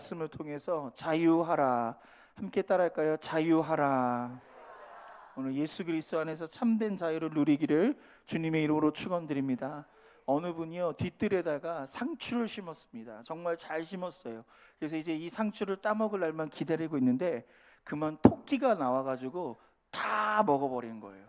말씀을 통해서 자유하라, 함께 따라할까요? 자유하라. 오늘 예수 그리스도 안에서 참된 자유를 누리기를 주님의 이름으로 축원드립니다. 어느 분이요 뒷뜰에다가 상추를 심었습니다. 정말 잘 심었어요. 그래서 이제 이 상추를 따먹을 날만 기다리고 있는데 그만 토끼가 나와가지고 다 먹어버린 거예요.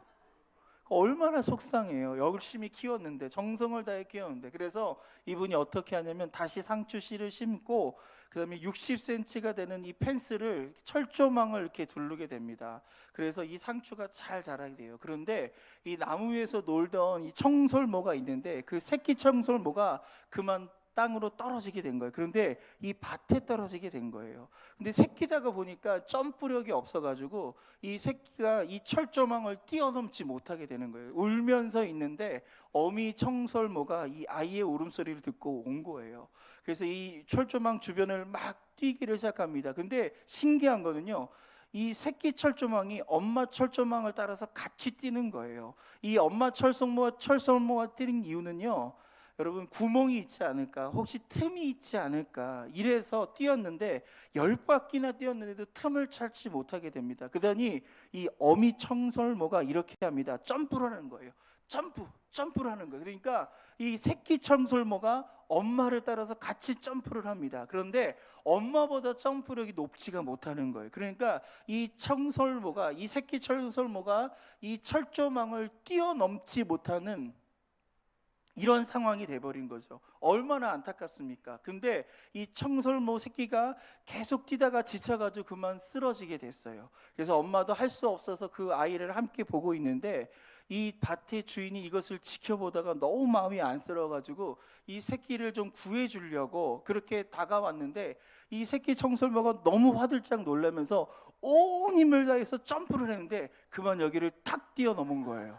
얼마나 속상해요. 열심히 키웠는데, 정성을 다해 키웠는데. 그래서 이분이 어떻게 하냐면 다시 상추 씨를 심고 그 다음에 60cm가 되는 이 펜스를, 철조망을 이렇게 두르게 됩니다. 그래서 이 상추가 잘 자라게 돼요. 그런데 이 나무 위에서 놀던 이 청설모가 있는데 그 새끼 청설모가 그만 땅으로 떨어지게 된 거예요. 그런데 이 밭에 떨어지게 된 거예요. 근데 새끼다가 보니까 점프력이 없어가지고 이 새끼가 이 철조망을 뛰어넘지 못하게 되는 거예요. 울면서 있는데 어미 청설모가 이 아이의 울음소리를 듣고 온 거예요. 그래서 이 철조망 주변을 막 뛰기를 시작합니다. 근데 신기한 거는요, 이 새끼 철조망이 엄마 철조망을 따라서 같이 뛰는 거예요. 이 엄마 철조망과 뛰는 이유는요, 여러분, 구멍이 있지 않을까, 혹시 틈이 있지 않을까, 이래서 뛰었는데 10바퀴나 뛰었는데도 틈을 찾지 못하게 됩니다. 그러더니 이 어미 청설모가 이렇게 합니다. 점프를 하는 거예요. 점프를 하는 거예요. 그러니까 이 새끼 청설모가 엄마를 따라서 같이 점프를 합니다. 그런데 엄마보다 점프력이 높지가 못하는 거예요. 그러니까 이 청설모가, 이 새끼 청설모가 이 철조망을 뛰어넘지 못하는 이런 상황이 돼버린 거죠. 얼마나 안타깝습니까? 근데 이 청설모 새끼가 계속 뛰다가 지쳐가지고 그만 쓰러지게 됐어요. 그래서 엄마도 할 수 없어서 그 아이를 함께 보고 있는데 이 밭의 주인이 이것을 지켜보다가 너무 마음이 안쓰러워가지고 이 새끼를 좀 구해주려고 그렇게 다가왔는데 이 새끼 청설모가 너무 화들짝 놀라면서 온 힘을 다해서 점프를 했는데 그만 여기를 탁 뛰어넘은 거예요.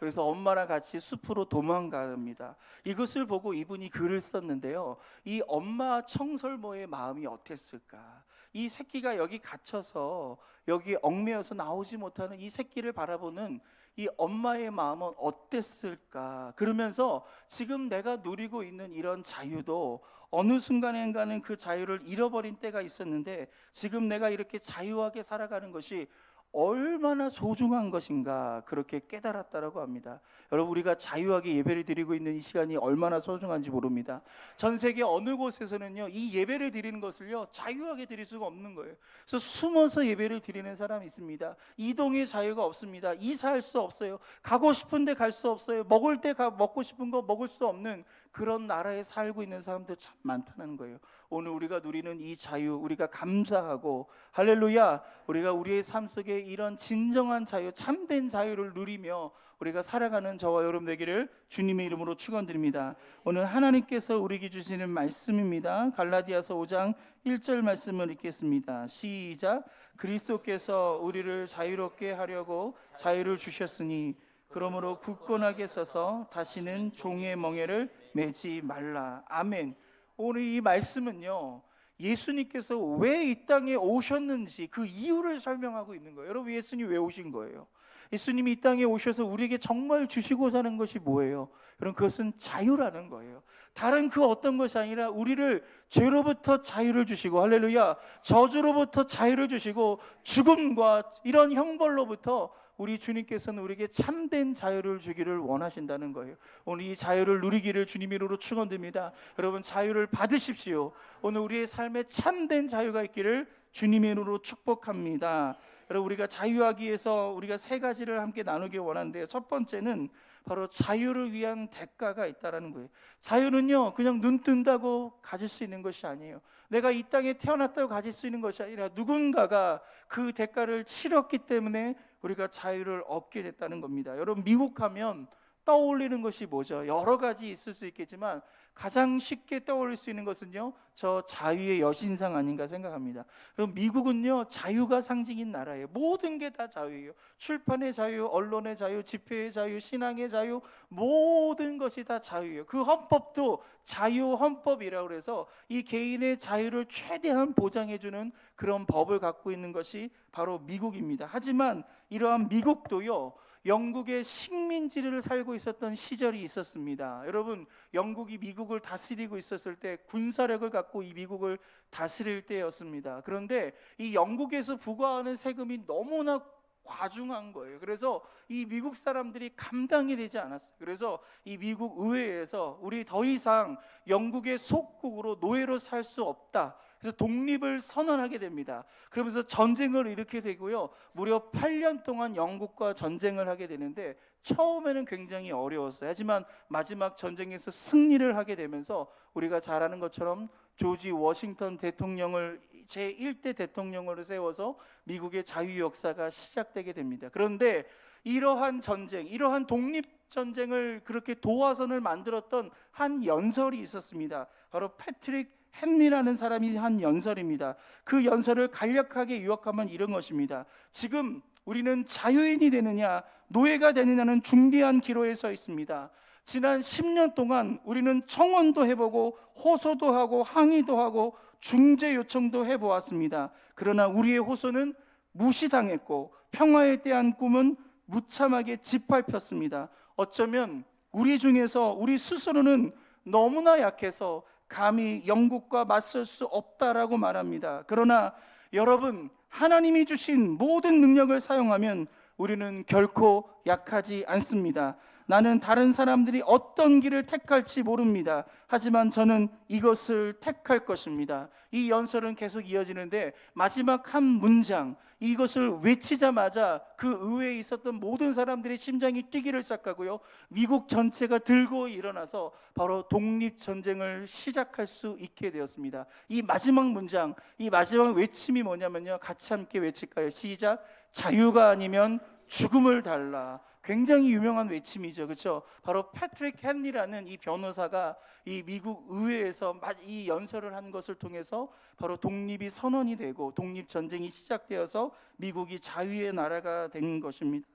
그래서 엄마랑 같이 숲으로 도망갑니다. 이것을 보고 이분이 글을 썼는데요, 이 엄마 청설모의 마음이 어땠을까? 이 새끼가 여기 갇혀서 여기 얽매여서 나오지 못하는 이 새끼를 바라보는 이 엄마의 마음은 어땠을까? 그러면서 지금 내가 누리고 있는 이런 자유도 어느 순간인가는 그 자유를 잃어버린 때가 있었는데 지금 내가 이렇게 자유하게 살아가는 것이 얼마나 소중한 것인가, 그렇게 깨달았다라고 합니다. 여러분, 우리가 자유하게 예배를 드리고 있는 이 시간이 얼마나 소중한지 모릅니다. 전 세계 어느 곳에서는요, 이 예배를 드리는 것을요 자유하게 드릴 수가 없는 거예요. 그래서 숨어서 예배를 드리는 사람이 있습니다. 이동의 자유가 없습니다. 이사할 수 없어요. 가고 싶은데 갈 수 없어요. 먹을 때 먹고 싶은 거 먹을 수 없는 그런 나라에 살고 있는 사람들 참 많다는 거예요. 오늘 우리가 누리는 이 자유, 우리가 감사하고, 할렐루야, 우리가 우리의 삶 속에 이런 진정한 자유, 참된 자유를 누리며 우리가 살아가는 저와 여러분 되기를 주님의 이름으로 축원드립니다. 오늘 하나님께서 우리에게 주시는 말씀입니다. 갈라디아서 5장 1절 말씀을 읽겠습니다. 시작. 그리스도께서 우리를 자유롭게 하려고 자유를 주셨으니 그러므로 굳건하게 서서 다시는 종의 멍에를 매지 말라. 아멘. 오늘 이 말씀은요, 예수님께서 왜 이 땅에 오셨는지 그 이유를 설명하고 있는 거예요. 여러분, 예수님 왜 오신 거예요? 예수님이 이 땅에 오셔서 우리에게 정말 주시고자 하는 것이 뭐예요? 여러분, 그것은 자유라는 거예요. 다른 그 어떤 것이 아니라 우리를 죄로부터 자유를 주시고, 할렐루야, 저주로부터 자유를 주시고, 죽음과 이런 형벌로부터 우리 주님께서는 우리에게 참된 자유를 주기를 원하신다는 거예요. 오늘 이 자유를 누리기를 주님의 이름으로 축원드립니다. 여러분, 자유를 받으십시오. 오늘 우리의 삶에 참된 자유가 있기를 주님의 이름으로 축복합니다. 여러분, 우리가 자유하기 위해서 우리가 세 가지를 함께 나누기 원하는데요, 첫 번째는 바로 자유를 위한 대가가 있다는 거예요. 자유는요 그냥 눈 뜬다고 가질 수 있는 것이 아니에요. 내가 이 땅에 태어났다고 가질 수 있는 것이 아니라 누군가가 그 대가를 치렀기 때문에 우리가 자유를 얻게 됐다는 겁니다. 여러분, 미국 하면 떠올리는 것이 뭐죠? 여러 가지 있을 수 있겠지만 가장 쉽게 떠올릴 수 있는 것은요, 저 자유의 여신상 아닌가 생각합니다. 그럼 미국은요 자유가 상징인 나라예요. 모든 게 다 자유예요. 출판의 자유, 언론의 자유, 집회의 자유, 신앙의 자유, 모든 것이 다 자유예요. 그 헌법도 자유 헌법이라고 해서 이 개인의 자유를 최대한 보장해주는 그런 법을 갖고 있는 것이 바로 미국입니다. 하지만 이러한 미국도요, 영국의 식민지를 살고 있었던 시절이 있었습니다. 여러분, 영국이 미국을 다스리고 있었을 때 군사력을 갖고 이 미국을 다스릴 때였습니다. 그런데 이 영국에서 부과하는 세금이 너무나 과중한 거예요. 그래서 이 미국 사람들이 감당이 되지 않았어요. 그래서 이 미국 의회에서 우리 더 이상 영국의 속국으로 노예로 살 수 없다, 그래서 독립을 선언하게 됩니다. 그러면서 전쟁을 일으키게 되고요, 무려 8년 동안 영국과 전쟁을 하게 되는데 처음에는 굉장히 어려웠어요. 하지만 마지막 전쟁에서 승리를 하게 되면서 우리가 잘 아는 것처럼 조지 워싱턴 대통령을 제1대 대통령으로 세워서 미국의 자유 역사가 시작되게 됩니다. 그런데 이러한 전쟁, 이러한 독립전쟁을 그렇게 도화선을 만들었던 한 연설이 있었습니다. 바로 패트릭 헨리라는 사람이 한 연설입니다. 그 연설을 간략하게 요약하면 이런 것입니다. 지금 우리는 자유인이 되느냐 노예가 되느냐는 중대한 기로에 서 있습니다. 지난 10년 동안 우리는 청원도 해보고 호소도 하고 항의도 하고 중재 요청도 해보았습니다. 그러나 우리의 호소는 무시당했고 평화에 대한 꿈은 무참하게 짓밟혔습니다. 어쩌면 우리 중에서 우리 스스로는 너무나 약해서 감히 영국과 맞설 수 없다라고 말합니다. 그러나 여러분, 하나님이 주신 모든 능력을 사용하면 우리는 결코 약하지 않습니다. 나는 다른 사람들이 어떤 길을 택할지 모릅니다. 하지만 저는 이것을 택할 것입니다. 이 연설은 계속 이어지는데 마지막 한 문장, 이것을 외치자마자 그 의회에 있었던 모든 사람들의 심장이 뛰기를 시작하고요, 미국 전체가 들고 일어나서 바로 독립전쟁을 시작할 수 있게 되었습니다. 이 마지막 문장, 이 마지막 외침이 뭐냐면요, 같이 함께 외칠까요? 시작. 자유가 아니면 죽음을 달라. 굉장히 유명한 외침이죠, 그렇죠? 바로 패트릭 헨리라는 이 변호사가 이 미국 의회에서 이 연설을 한 것을 통해서 바로 독립이 선언이 되고 독립전쟁이 시작되어서 미국이 자유의 나라가 된 것입니다.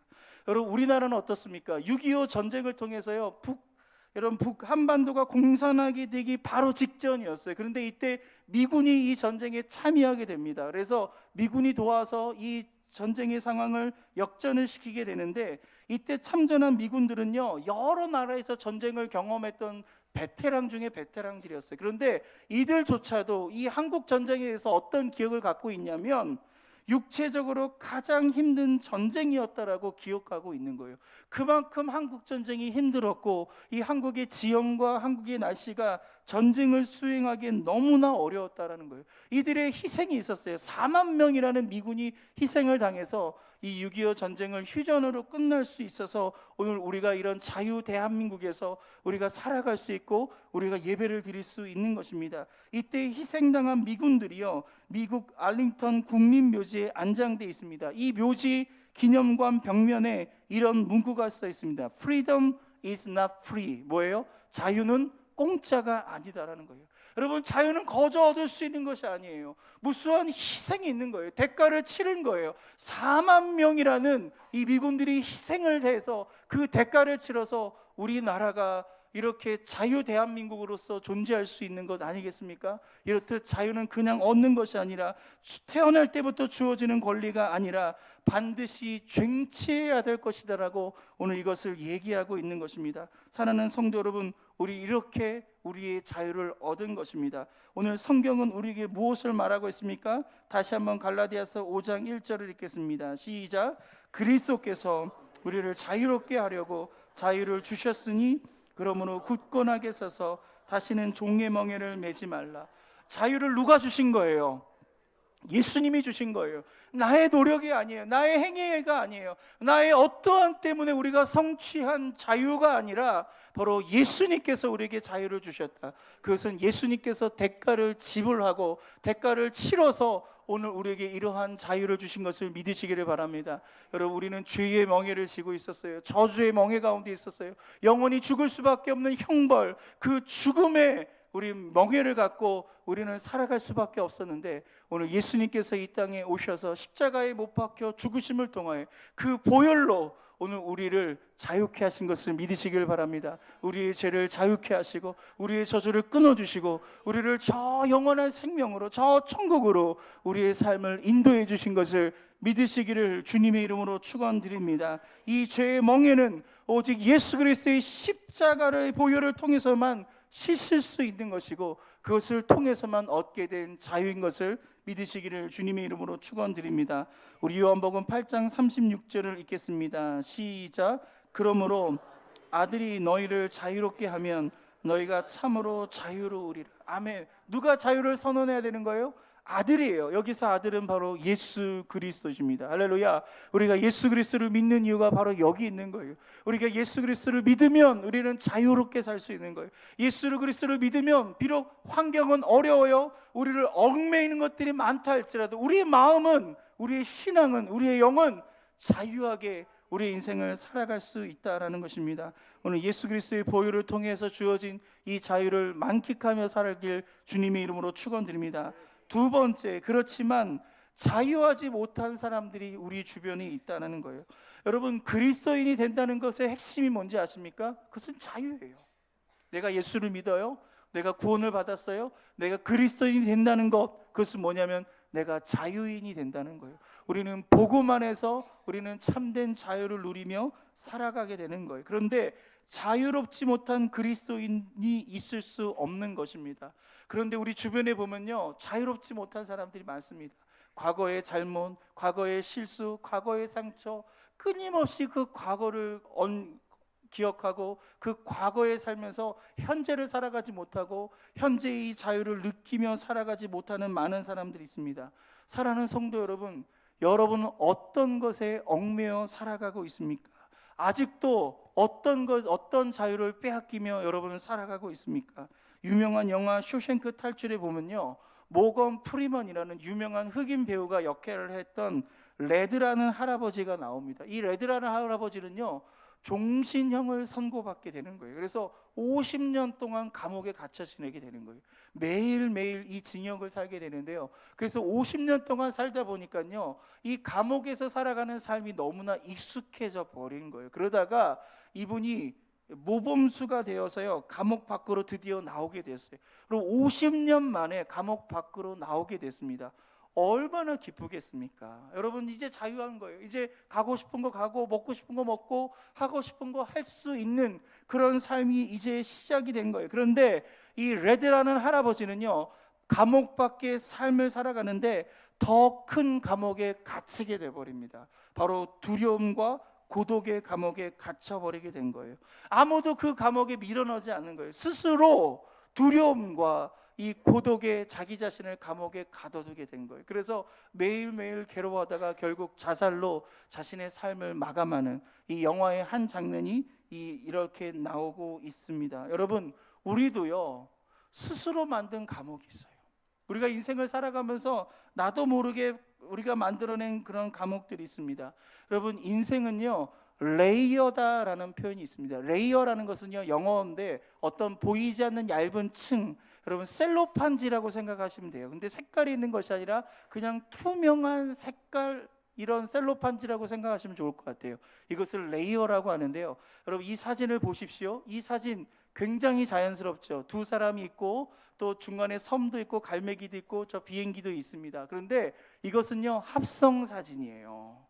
여러분, 우리나라는 어떻습니까? 6.25 전쟁을 통해서요, 북 한반도가 공산화가 되기 바로 직전이었어요. 그런데 이때 미군이 이 전쟁에 참여하게 됩니다. 그래서 미군이 도와서 이 전쟁의 상황을 역전을 시키게 되는데, 이때 참전한 미군들은요, 여러 나라에서 전쟁을 경험했던 베테랑 중에 베테랑들이었어요. 그런데 이들조차도 이 한국 전쟁에 대해서 어떤 기억을 갖고 있냐면 육체적으로 가장 힘든 전쟁이었다라고 기억하고 있는 거예요. 그만큼 한국 전쟁이 힘들었고 이 한국의 지형과 한국의 날씨가 전쟁을 수행하기엔 너무나 어려웠다라는 거예요. 이들의 희생이 있었어요. 4만 명이라는 미군이 희생을 당해서 이 6.25 전쟁을 휴전으로 끝날 수 있어서 오늘 우리가 이런 자유 대한민국에서 우리가 살아갈 수 있고 우리가 예배를 드릴 수 있는 것입니다. 이때 희생당한 미군들이요, 미국 알링턴 국립묘지에 안장돼 있습니다. 이 묘지 기념관 벽면에 이런 문구가 써 있습니다. Freedom is not free. 뭐예요? 자유는 공짜가 아니다라는 거예요. 여러분, 자유는 거저 얻을 수 있는 것이 아니에요. 무수한 희생이 있는 거예요. 대가를 치른 거예요. 4만 명이라는 이 미군들이 희생을 해서 그 대가를 치러서 우리나라가 이렇게 자유 대한민국으로서 존재할 수 있는 것 아니겠습니까? 이렇듯 자유는 그냥 얻는 것이 아니라 태어날 때부터 주어지는 권리가 아니라 반드시 쟁취해야 될 것이다라고 오늘 이것을 얘기하고 있는 것입니다. 사랑하는 성도 여러분, 우리 이렇게 우리의 자유를 얻은 것입니다. 오늘 성경은 우리에게 무엇을 말하고 있습니까? 다시 한번 갈라디아서 5장 1절을 읽겠습니다. 시작. 그리스도께서 우리를 자유롭게 하려고 자유를 주셨으니 그러므로 굳건하게 서서 다시는 종의 멍에를 매지 말라. 자유를 누가 주신 거예요? 예수님이 주신 거예요. 나의 노력이 아니에요. 나의 행위가 아니에요. 나의 어떠한 때문에 우리가 성취한 자유가 아니라 바로 예수님께서 우리에게 자유를 주셨다. 그것은 예수님께서 대가를 지불하고 대가를 치러서 오늘 우리에게 이러한 자유를 주신 것을 믿으시기를 바랍니다. 여러분, 우리는 죄의 멍에를 지고 있었어요. 저주의 멍에 가운데 있었어요. 영원히 죽을 수밖에 없는 형벌, 그 죽음의 우리 멍에를 갖고 우리는 살아갈 수밖에 없었는데 오늘 예수님께서 이 땅에 오셔서 십자가에 못 박혀 죽으심을 통하여 그 보혈로 오늘 우리를 자유케 하신 것을 믿으시길 바랍니다. 우리의 죄를 자유케 하시고 우리의 저주를 끊어주시고 우리를 저 영원한 생명으로, 저 천국으로 우리의 삶을 인도해 주신 것을 믿으시기를 주님의 이름으로 축원드립니다. 이 죄의 멍에는 오직 예수 그리스도의 십자가의 보혈을 통해서만 씻을 수 있는 것이고 그것을 통해서만 얻게 된 자유인 것을 믿으시기를 주님의 이름으로 축원드립니다. 우리 요한복음 8장 36절을 읽겠습니다. 시작. 그러므로 아들이 너희를 자유롭게 하면 너희가 참으로 자유로우리라. 아멘. 누가 자유를 선언해야 되는 거예요? 아들이에요. 여기서 아들은 바로 예수 그리스도십니다. 할렐루야. 우리가 예수 그리스도를 믿는 이유가 바로 여기 있는 거예요. 우리가 예수 그리스도를 믿으면 우리는 자유롭게 살 수 있는 거예요. 예수 그리스도를 믿으면 비록 환경은 어려워요, 우리를 얽매이는 것들이 많다 할지라도 우리의 마음은, 우리의 신앙은, 우리의 영은 자유하게 우리의 인생을 살아갈 수 있다라는 것입니다. 오늘 예수 그리스도의 보혈을 통해서 주어진 이 자유를 만끽하며 살길 주님의 이름으로 축원드립니다. 두 번째, 그렇지만 자유하지 못한 사람들이 우리 주변에 있다는 거예요. 여러분, 그리스도인이 된다는 것의 핵심이 뭔지 아십니까? 그것은 자유예요. 내가 예수를 믿어요, 내가 구원을 받았어요, 내가 그리스도인이 된다는 것, 그것은 뭐냐면 내가 자유인이 된다는 거예요. 우리는 복음 안에서 우리는 참된 자유를 누리며 살아가게 되는 거예요. 그런데 자유롭지 못한 그리스도인이 있을 수 없는 것입니다. 그런데 우리 주변에 보면요, 자유롭지 못한 사람들이 많습니다. 과거의 잘못, 과거의 실수, 과거의 상처, 끊임없이 그 과거를 기억하고 그 과거에 살면서 현재를 살아가지 못하고 현재의 자유를 느끼며 살아가지 못하는 많은 사람들이 있습니다. 사랑하는 성도 여러분, 여러분은 어떤 것에 얽매여 살아가고 있습니까? 아직도 어떤 자유를 빼앗기며 여러분은 살아가고 있습니까? 유명한 영화 쇼생크 탈출에 보면요, 모건 프리먼이라는 유명한 흑인 배우가 역할을 했던 레드라는 할아버지가 나옵니다. 이 레드라는 할아버지는요, 종신형을 선고받게 되는 거예요. 그래서 50년 동안 감옥에 갇혀 지내게 되는 거예요. 매일매일 이 징역을 살게 되는데요, 그래서 50년 동안 살다 보니까요, 이 감옥에서 살아가는 삶이 너무나 익숙해져 버린 거예요. 그러다가 이분이 모범수가 되어서요, 감옥 밖으로 드디어 나오게 됐어요. 그리고 50년 만에 감옥 밖으로 나오게 됐습니다. 얼마나 기쁘겠습니까? 여러분, 이제 자유한 거예요. 이제 가고 싶은 거 가고, 먹고 싶은 거 먹고, 하고 싶은 거 할 수 있는 그런 삶이 이제 시작이 된 거예요. 그런데 이 레드라는 할아버지는요, 감옥 밖의 삶을 살아가는데 더 큰 감옥에 갇히게 돼버립니다. 바로 두려움과 고독의 감옥에 갇혀버리게 된 거예요. 아무도 그 감옥에 밀어넣지 않는 거예요. 스스로 두려움과 이 고독에 자기 자신을 감옥에 가둬두게 된 거예요. 그래서 매일매일 괴로워하다가 결국 자살로 자신의 삶을 마감하는 이 영화의 한 장면이 이렇게 나오고 있습니다. 여러분, 우리도요, 스스로 만든 감옥이 있어요. 우리가 인생을 살아가면서 나도 모르게 우리가 만들어낸 그런 감옥들이 있습니다. 여러분, 인생은요, 레이어다라는 표현이 있습니다. 레이어라는 것은요, 영어인데 어떤 보이지 않는 얇은 층, 여러분 셀로판지라고 생각하시면 돼요. 근데 색깔이 있는 것이 아니라 그냥 투명한 색깔, 이런 셀로판지라고 생각하시면 좋을 것 같아요. 이것을 레이어라고 하는데요, 여러분 이 사진을 보십시오. 이 사진 굉장히 자연스럽죠. 두 사람이 있고 또 중간에 섬도 있고 갈매기도 있고 저 비행기도 있습니다. 그런데 이것은요, 합성 사진이에요.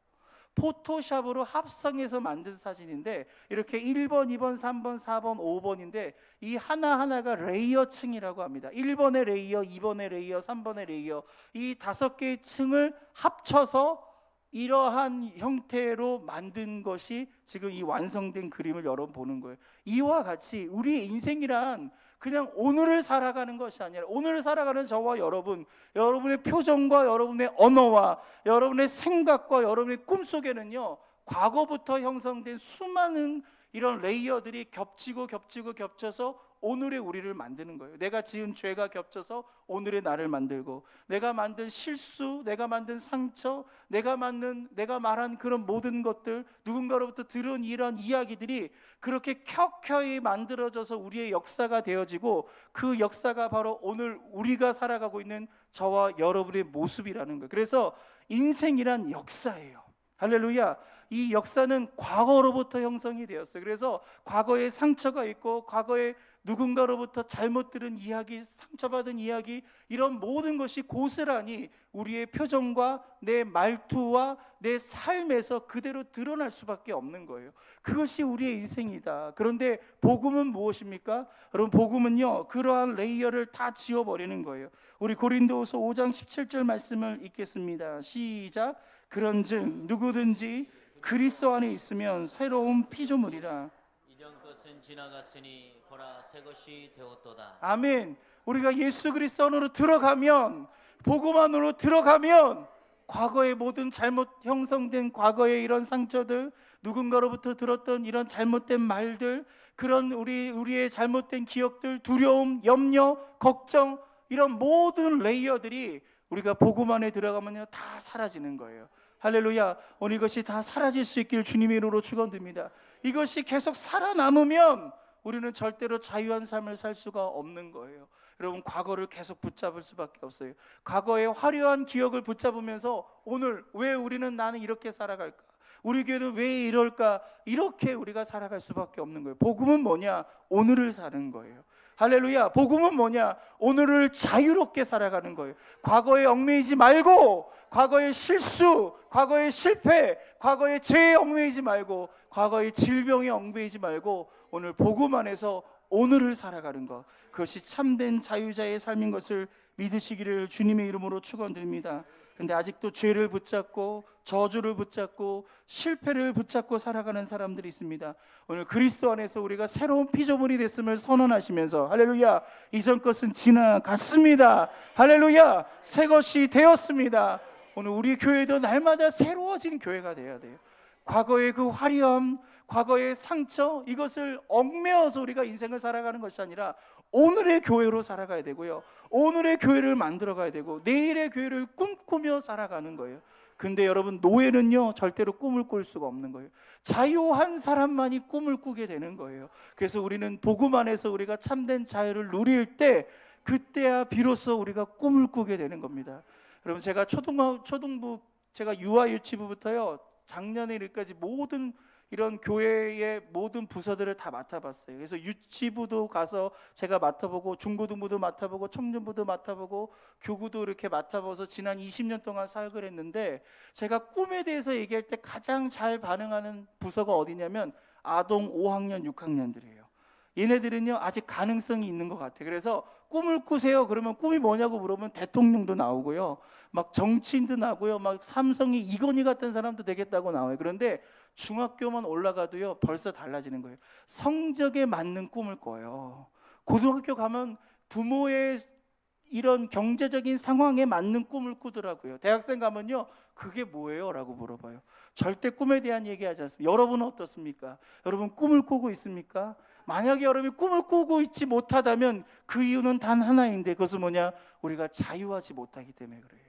포토샵으로 합성해서 만든 사진인데 이렇게 1번, 2번, 3번, 4번, 5번인데 이 하나하나가 레이어층이라고 합니다. 1번의 레이어, 2번의 레이어, 3번의 레이어, 이 5개의 층을 합쳐서 이러한 형태로 만든 것이 지금 이 완성된 그림을 여러분 보는 거예요. 이와 같이 우리의 인생이란 그냥 오늘을 살아가는 것이 아니라 오늘을 살아가는 저와 여러분, 여러분의 표정과 여러분의 언어와 여러분의 생각과 여러분의 꿈속에는요, 과거부터 형성된 수많은 이런 레이어들이 겹쳐서 오늘의 우리를 만드는 거예요. 내가 지은 죄가 겹쳐서 오늘의 나를 만들고, 내가 만든 실수, 내가 만든 상처, 내가 말한 그런 모든 것들, 누군가로부터 들은 이런 이야기들이 그렇게 켜켜이 만들어져서 우리의 역사가 되어지고, 그 역사가 바로 오늘 우리가 살아가고 있는 저와 여러분의 모습이라는 거예요. 그래서 인생이란 역사예요. 할렐루야. 이 역사는 과거로부터 형성이 되었어요. 그래서 과거에 상처가 있고 과거에 누군가로부터 잘못 들은 이야기, 상처받은 이야기, 이런 모든 것이 고스란히 우리의 표정과 내 말투와 내 삶에서 그대로 드러날 수밖에 없는 거예요. 그것이 우리의 인생이다. 그런데 복음은 무엇입니까? 여러분, 복음은요, 그러한 레이어를 다 지워버리는 거예요. 우리 고린도후서 5장 17절 말씀을 읽겠습니다. 시작. 그런즉 누구든지 그리스도 안에 있으면 새로운 피조물이라. 이전 것은 지나갔으니 보라 새 것이 되었도다. 아멘. 우리가 예수 그리스도 안으로 들어가면, 복음 안으로 들어가면 과거의 모든 잘못 형성된 과거의 이런 상처들, 누군가로부터 들었던 이런 잘못된 말들, 그런 우리의 잘못된 기억들, 두려움, 염려, 걱정, 이런 모든 레이어들이 우리가 복음 안에 들어가면요 다 사라지는 거예요. 할렐루야. 오늘 이것이 다 사라질 수 있길 주님의 이름으로 축원드립니다. 이것이 계속 살아남으면 우리는 절대로 자유한 삶을 살 수가 없는 거예요. 여러분, 과거를 계속 붙잡을 수밖에 없어요. 과거의 화려한 기억을 붙잡으면서 오늘 왜 우리는 나는 이렇게 살아갈까? 우리 교회는 왜 이럴까? 이렇게 우리가 살아갈 수밖에 없는 거예요. 복음은 뭐냐? 오늘을 사는 거예요. 할렐루야. 복음은 뭐냐? 오늘을 자유롭게 살아가는 거예요. 과거에 얽매이지 말고, 과거의 실수, 과거의 실패, 과거의 죄에 얽매이지 말고, 과거의 질병에 얽매이지 말고 오늘 복음 안에서 오늘을 살아가는 것, 그것이 참된 자유자의 삶인 것을 믿으시기를 주님의 이름으로 축원드립니다. 근데 아직도 죄를 붙잡고 저주를 붙잡고 실패를 붙잡고 살아가는 사람들이 있습니다. 오늘 그리스도 안에서 우리가 새로운 피조물이 됐음을 선언하시면서 할렐루야, 이전 것은 지나갔습니다. 할렐루야, 새 것이 되었습니다. 오늘 우리 교회도 날마다 새로워진 교회가 되어야 돼요. 과거의 그 화려함, 과거의 상처, 이것을 얽매어서 우리가 인생을 살아가는 것이 아니라 오늘의 교회로 살아가야 되고요, 오늘의 교회를 만들어 가야 되고 내일의 교회를 꿈꾸며 살아가는 거예요. 근데 여러분, 노예는요 절대로 꿈을 꿀 수가 없는 거예요. 자유한 사람만이 꿈을 꾸게 되는 거예요. 그래서 우리는 복음 안에서 우리가 참된 자유를 누릴 때, 그때야 비로소 우리가 꿈을 꾸게 되는 겁니다. 여러분, 제가 초등부 제가 유아 유치부부터요 작년에 이르까지 모든 이런 교회의 모든 부서들을 다 맡아봤어요. 그래서 유치부도 가서 제가 맡아보고, 중고등부도 맡아보고, 청년부도 맡아보고, 교구도 이렇게 맡아봐서 지난 20년 동안 사역을 했는데, 제가 꿈에 대해서 얘기할 때 가장 잘 반응하는 부서가 어디냐면 아동 5학년, 6학년들이에요. 얘네들은요 아직 가능성이 있는 것 같아요. 그래서 꿈을 꾸세요. 그러면 꿈이 뭐냐고 물어보면 대통령도 나오고요, 막 정치인도 나오고요, 막 삼성의 이건희 같은 사람도 되겠다고 나와요. 그런데 중학교만 올라가도요 벌써 달라지는 거예요. 성적에 맞는 꿈을 꿔요. 고등학교 가면 부모의 이런 경제적인 상황에 맞는 꿈을 꾸더라고요. 대학생 가면요 그게 뭐예요? 라고 물어봐요. 절대 꿈에 대한 얘기하지 않습니다. 여러분은 어떻습니까? 여러분 꿈을 꾸고 있습니까? 만약에 여러분이 꿈을 꾸고 있지 못하다면 그 이유는 단 하나인데, 그것은 뭐냐? 우리가 자유하지 못하기 때문에 그래요.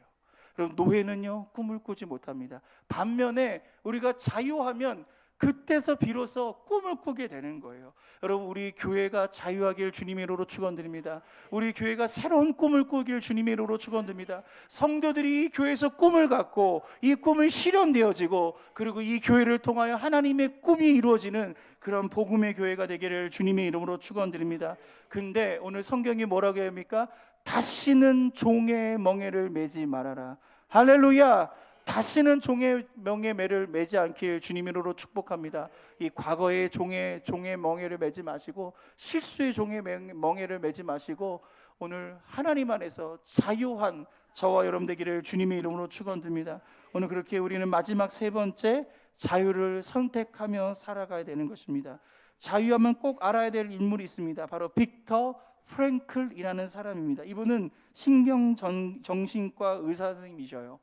여러분, 노예는요 꿈을 꾸지 못합니다. 반면에 우리가 자유하면 그때서 비로소 꿈을 꾸게 되는 거예요. 여러분, 우리 교회가 자유하길 주님의 이름으로 축원드립니다. 우리 교회가 새로운 꿈을 꾸길 주님의 이름으로 축원드립니다. 성도들이 이 교회에서 꿈을 갖고 이 꿈이 실현되어지고, 그리고 이 교회를 통하여 하나님의 꿈이 이루어지는 그런 복음의 교회가 되기를 주님의 이름으로 축원드립니다. 근데 오늘 성경이 뭐라고 합니까? 다시는 종의 멍에를 매지 말아라. 할렐루야. 다시는 종의 명예매를 매지 않길 주님의 이름으로 축복합니다. 이 과거의 종의 멍에를 매지 마시고, 실수의 종의 멍에를 매지 마시고, 오늘 하나님 안에서 자유한 저와 여러분 되기를 주님의 이름으로 축원드립니다. 오늘 그렇게 우리는 마지막 세 번째 자유를 선택하며 살아가야 되는 것입니다. 자유하면 꼭 알아야 될 인물이 있습니다. 바로 빅터 프랭클이라는 사람입니다. 이분은 신경정신과 의사 선생님이셔요.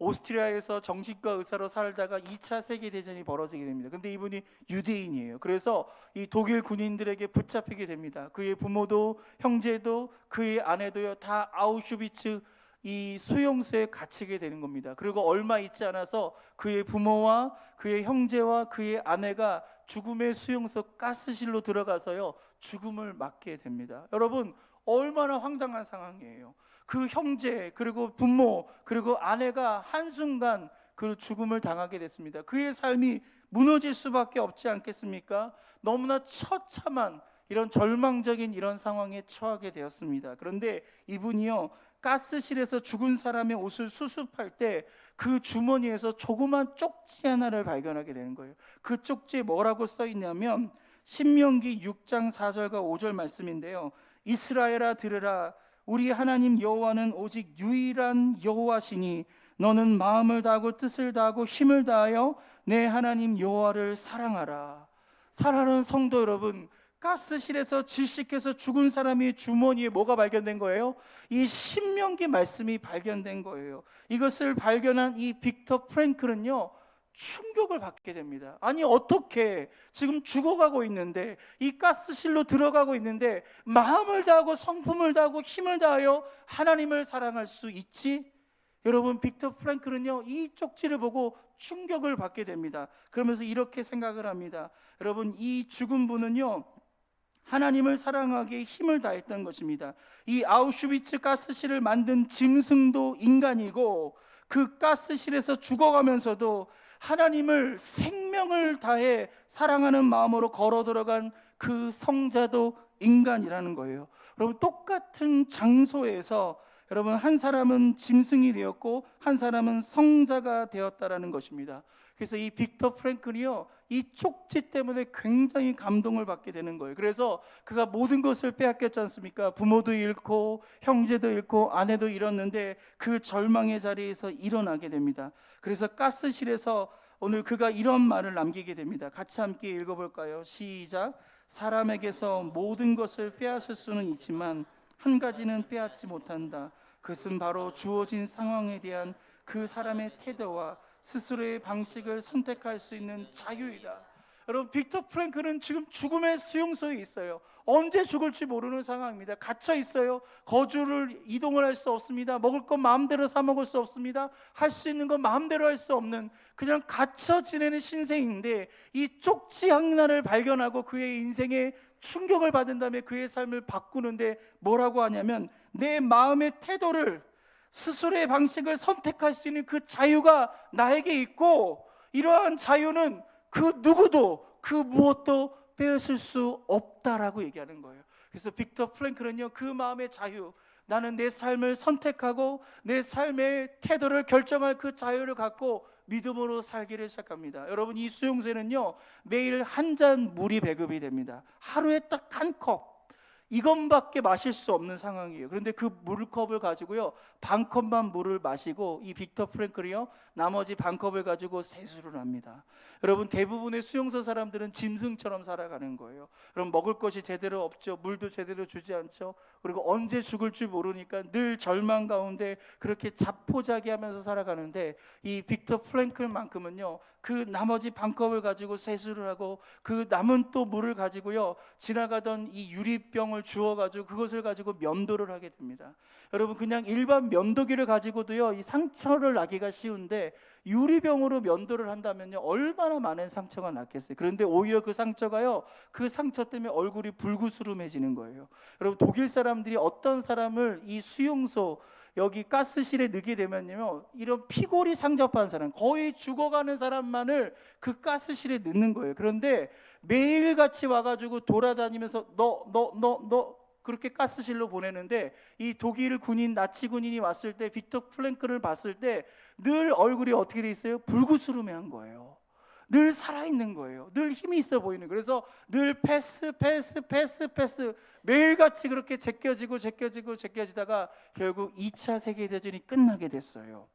오스트리아에서 정신과 의사로 살다가 2차 세계대전이 벌어지게 됩니다. 근데 이분이 유대인이에요. 그래서 이 독일 군인들에게 붙잡히게 됩니다. 그의 부모도 형제도 그의 아내도요 다 아우슈비츠 이 수용소에 갇히게 되는 겁니다. 그리고 얼마 있지 않아서 그의 부모와 그의 형제와 그의 아내가 죽음의 수용소 가스실로 들어가서요 죽음을 맞게 됩니다. 여러분, 얼마나 황당한 상황이에요. 그 형제, 그리고 부모, 그리고 아내가 한순간 그 죽음을 당하게 됐습니다. 그의 삶이 무너질 수밖에 없지 않겠습니까? 너무나 처참한 이런 절망적인 이런 상황에 처하게 되었습니다. 그런데 이분이요, 가스실에서 죽은 사람의 옷을 수습할 때 그 주머니에서 조그만 쪽지 하나를 발견하게 되는 거예요. 그 쪽지에 뭐라고 써 있냐면 신명기 6장 4절과 5절 말씀인데요. 이스라엘아 들으라, 우리 하나님 여호와는 오직 유일한 여호와시니 너는 마음을 다하고 뜻을 다하고 힘을 다하여 내 하나님 여호와를 사랑하라. 사랑하는 성도 여러분, 가스실에서 질식해서 죽은 사람이 주머니에 뭐가 발견된 거예요? 이 신명기 말씀이 발견된 거예요. 이것을 발견한 이 빅터 프랭클은요, 충격을 받게 됩니다. 아니, 어떻게 지금 죽어가고 있는데, 이 가스실로 들어가고 있는데 마음을 다하고 성품을 다하고 힘을 다하여 하나님을 사랑할 수 있지? 여러분, 빅터 프랭클은요, 이 쪽지를 보고 충격을 받게 됩니다. 그러면서 이렇게 생각을 합니다. 여러분, 이 죽은 분은요, 하나님을 사랑하기에 힘을 다했던 것입니다. 이 아우슈비츠 가스실을 만든 짐승도 인간이고, 그 가스실에서 죽어가면서도 하나님을 생명을 다해 사랑하는 마음으로 걸어 들어간 그 성자도 인간이라는 거예요. 여러분, 똑같은 장소에서 여러분, 한 사람은 짐승이 되었고 한 사람은 성자가 되었다라는 것입니다. 그래서 이 빅터 프랭클이요, 이 쪽지 때문에 굉장히 감동을 받게 되는 거예요. 그래서 그가 모든 것을 빼앗겼지 않습니까? 부모도 잃고 형제도 잃고 아내도 잃었는데 그 절망의 자리에서 일어나게 됩니다. 그래서 가스실에서 오늘 그가 이런 말을 남기게 됩니다. 같이 함께 읽어볼까요? 시작. 사람에게서 모든 것을 빼앗을 수는 있지만 한 가지는 빼앗지 못한다. 그것은 바로 주어진 상황에 대한 그 사람의 태도와 스스로의 방식을 선택할 수 있는 자유이다. 여러분, 빅터 프랭클은 지금 죽음의 수용소에 있어요. 언제 죽을지 모르는 상황입니다. 갇혀 있어요. 거주를 이동을 할 수 없습니다. 먹을 것 마음대로 사 먹을 수 없습니다. 할 수 있는 것 마음대로 할 수 없는 그냥 갇혀 지내는 신생인데, 이 쪽지 하나를 발견하고 그의 인생에 충격을 받은 다음에 그의 삶을 바꾸는데 뭐라고 하냐면, 내 마음의 태도를, 스스로의 방식을 선택할 수 있는 그 자유가 나에게 있고, 이러한 자유는 그 누구도 그 무엇도 빼앗을 수 없다라고 얘기하는 거예요. 그래서 빅터 프랭클은요, 그 마음의 자유, 나는 내 삶을 선택하고 내 삶의 태도를 결정할 그 자유를 갖고 믿음으로 살기를 시작합니다. 여러분, 이 수용소에는요, 매일 한 잔 물이 배급이 됩니다. 하루에 딱 한 컵, 이것밖에 마실 수 없는 상황이에요. 그런데 그 물컵을 가지고요, 반 컵만 물을 마시고 이 빅터 프랭클이요, 나머지 반 컵을 가지고 세수를 합니다. 여러분, 대부분의 수용소 사람들은 짐승처럼 살아가는 거예요. 그럼 먹을 것이 제대로 없죠. 물도 제대로 주지 않죠. 그리고 언제 죽을지 모르니까 늘 절망 가운데 그렇게 자포자기하면서 살아가는데, 이 빅터 프랭클만큼은요, 그 나머지 반 컵을 가지고 세수를 하고 그 남은 또 물을 가지고요, 지나가던 이 유리병을 주워가지고 그것을 가지고 면도를 하게 됩니다. 여러분, 그냥 일반 면도기를 가지고도요, 이 상처를 나기가 쉬운데 유리병으로 면도를 한다면요, 얼마나 많은 상처가 났겠어요. 그런데 오히려 그 상처가요, 그 상처 때문에 얼굴이 불구스름해지는 거예요. 여러분, 독일 사람들이 어떤 사람을 이 수용소, 여기 가스실에 넣게 되면요, 이런 피골이 상접한 사람, 거의 죽어가는 사람만을 그 가스실에 넣는 거예요. 그런데 매일같이 와가지고 돌아다니면서 너 그렇게 가스실로 보내는데, 이 독일 군인, 나치 군인이 왔을 때 빅터 프랭클을 봤을 때 늘 얼굴이 어떻게 돼 있어요? 불구스름해한 거예요. 늘 살아있는 거예요. 늘 힘이 있어 보이는 거예요. 그래서 늘 패스 매일같이 그렇게 제껴지다가 결국 2차 세계대전이 끝나게 됐어요.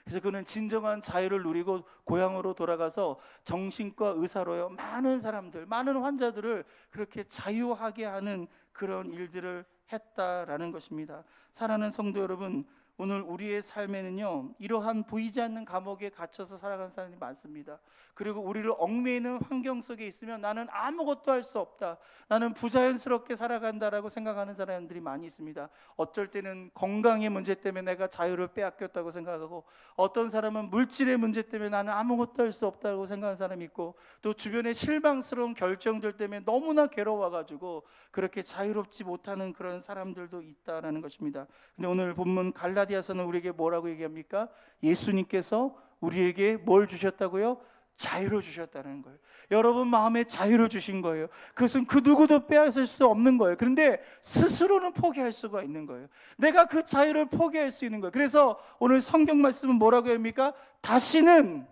그래서 그는 진정한 자유를 누리고 고향으로 돌아가서 정신과 의사로요, 많은 사람들, 많은 환자들을 그렇게 자유하게 하는 그런 일들을 했다라는 것입니다. 사랑하는 성도 여러분, 오늘 우리의 삶에는요, 이러한 보이지 않는 감옥에 갇혀서 살아가는 사람이 많습니다. 그리고 우리를 얽매이는 환경 속에 있으면 나는 아무것도 할 수 없다, 나는 부자연스럽게 살아간다라고 생각하는 사람들이 많이 있습니다. 어쩔 때는 건강의 문제 때문에 내가 자유를 빼앗겼다고 생각하고, 어떤 사람은 물질의 문제 때문에 나는 아무것도 할 수 없다고 생각하는 사람이 있고, 또 주변의 실망스러운 결정들 때문에 너무나 괴로워가지고 그렇게 자유롭지 못하는 그런 사람들도 있다라는 것입니다. 근데 오늘 본문 갈라디아 갈라디아서는 우리에게 뭐라고 얘기합니까? 예수님께서 우리에게 뭘 주셨다고요? 자유를 주셨다는 거예요. 여러분 마음에 자유를 주신 거예요. 그것은 그 누구도 빼앗을 수 없는 거예요. 그런데 스스로는 포기할 수가 있는 거예요. 내가 그 자유를 포기할 수 있는 거예요. 그래서 오늘 성경 말씀은 뭐라고 합니까? 다시는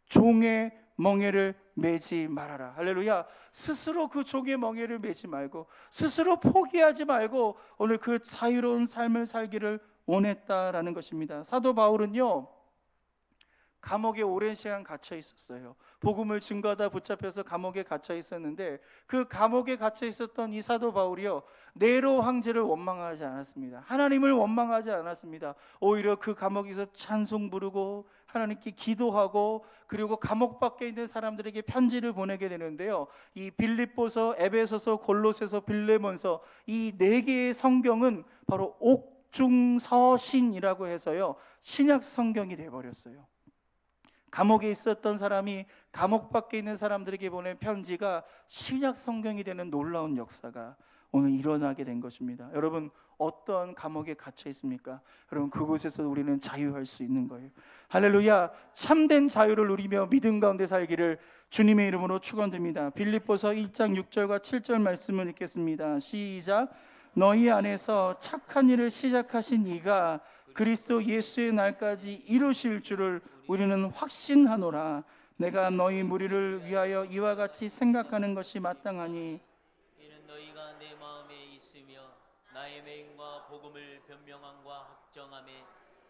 종의 멍에를 매지 말아라. 할렐루야. 스스로 그 종의 멍에를 매지 말고 스스로 포기하지 말고 오늘 그 자유로운 삶을 살기를 원했다라는 것입니다. 사도 바울은요, 감옥에 오랜 시간 갇혀 있었어요. 복음을 증거하다 붙잡혀서 감옥에 갇혀 있었는데 그 감옥에 갇혀 있었던 이 사도 바울이요, 네로 황제를 원망하지 않았습니다. 하나님을 원망하지 않았습니다. 오히려 그 감옥에서 찬송 부르고 하나님께 기도하고 그리고 감옥 밖에 있는 사람들에게 편지를 보내게 되는데요, 이 빌립보서, 에베소서, 골로새서, 빌레몬서 이 네 개의 성경은 바로 옥중서신이라고 해서요, 신약 성경이 되어버렸어요. 감옥에 있었던 사람이 감옥 밖에 있는 사람들에게 보낸 편지가 신약 성경이 되는 놀라운 역사가 오늘 일어나게 된 것입니다. 여러분, 어떤 감옥에 갇혀 있습니까? 여러분, 그곳에서 우리는 자유할 수 있는 거예요. 할렐루야. 참된 자유를 누리며 믿음 가운데 살기를 주님의 이름으로 축원드립니다. 빌립보서 1장 6절과 7절 말씀을 읽겠습니다. 시작. 너희 안에서 착한 일을 시작하신 이가 그리스도 예수의 날까지 이루실 줄을 우리는 확신하노라. 내가 너희 무리를 위하여 이와 같이 생각하는 것이 마땅하니 이는 너희가 내 마음에 있으며 나의 맹과 복음을 변명함과 확정함에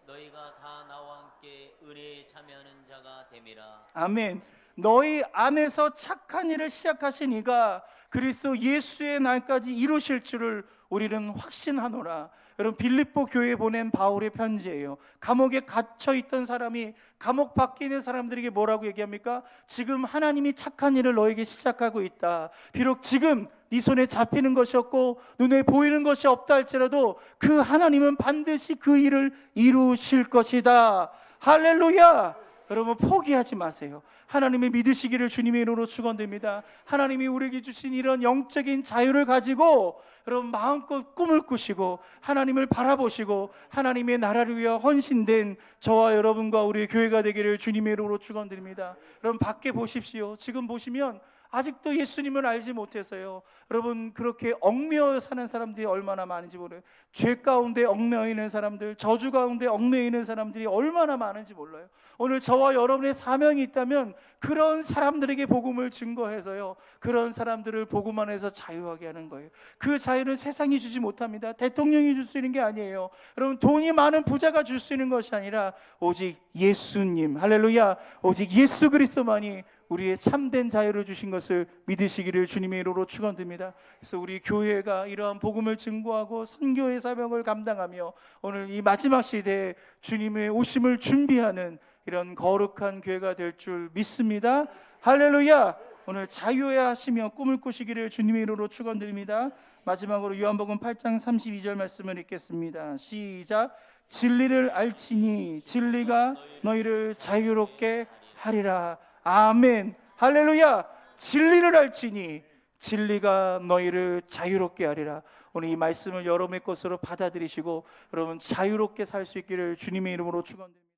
너희가 다 나와 함께 은혜에 참여하는 자가 됨이라. 아멘. 너희 안에서 착한 일을 시작하신 이가 그리스도 예수의 날까지 이루실 줄을 우리는 확신하노라. 여러분, 빌립보 교회에 보낸 바울의 편지예요. 감옥에 갇혀 있던 사람이 감옥 밖에 있는 사람들에게 뭐라고 얘기합니까? 지금 하나님이 착한 일을 너에게 시작하고 있다. 비록 지금 네 손에 잡히는 것이 없고 눈에 보이는 것이 없다 할지라도 그 하나님은 반드시 그 일을 이루실 것이다. 할렐루야. 여러분, 포기하지 마세요. 하나님을 믿으시기를 주님의 이름으로 축원드립니다. 하나님이 우리에게 주신 이런 영적인 자유를 가지고 여러분 마음껏 꿈을 꾸시고 하나님을 바라보시고 하나님의 나라를 위해 헌신된 저와 여러분과 우리의 교회가 되기를 주님의 이름으로 축원드립니다. 여러분, 밖에 보십시오. 지금 보시면 아직도 예수님을 알지 못해서요, 여러분 그렇게 얽매여 사는 사람들이 얼마나 많은지 몰라요. 죄 가운데 얽매여 있는 사람들, 저주 가운데 얽매여 있는 사람들이 얼마나 많은지 몰라요. 오늘 저와 여러분의 사명이 있다면 그런 사람들에게 복음을 증거해서요, 그런 사람들을 복음 안에서 자유하게 하는 거예요. 그 자유는 세상이 주지 못합니다. 대통령이 줄 수 있는 게 아니에요. 여러분, 돈이 많은 부자가 줄 수 있는 것이 아니라 오직 예수님, 할렐루야, 오직 예수 그리스도만이 우리의 참된 자유를 주신 것을 믿으시기를 주님의 이름으로 축원드립니다. 그래서 우리 교회가 이러한 복음을 증거하고 선교의 사명을 감당하며 오늘 이 마지막 시대에 주님의 오심을 준비하는 이런 거룩한 교회가 될 줄 믿습니다. 할렐루야. 오늘 자유해 하시며 꿈을 꾸시기를 주님의 이름으로 축원드립니다. 마지막으로 요한복음 8장 32절 말씀을 읽겠습니다. 시작. 진리를 알지니 진리가 너희를 자유롭게 하리라. 아멘. 할렐루야. 진리를 알지니 진리가 너희를 자유롭게 하리라. 오늘 이 말씀을 여러분의 것으로 받아들이시고 여러분 자유롭게 살 수 있기를 주님의 이름으로 축원드립니다.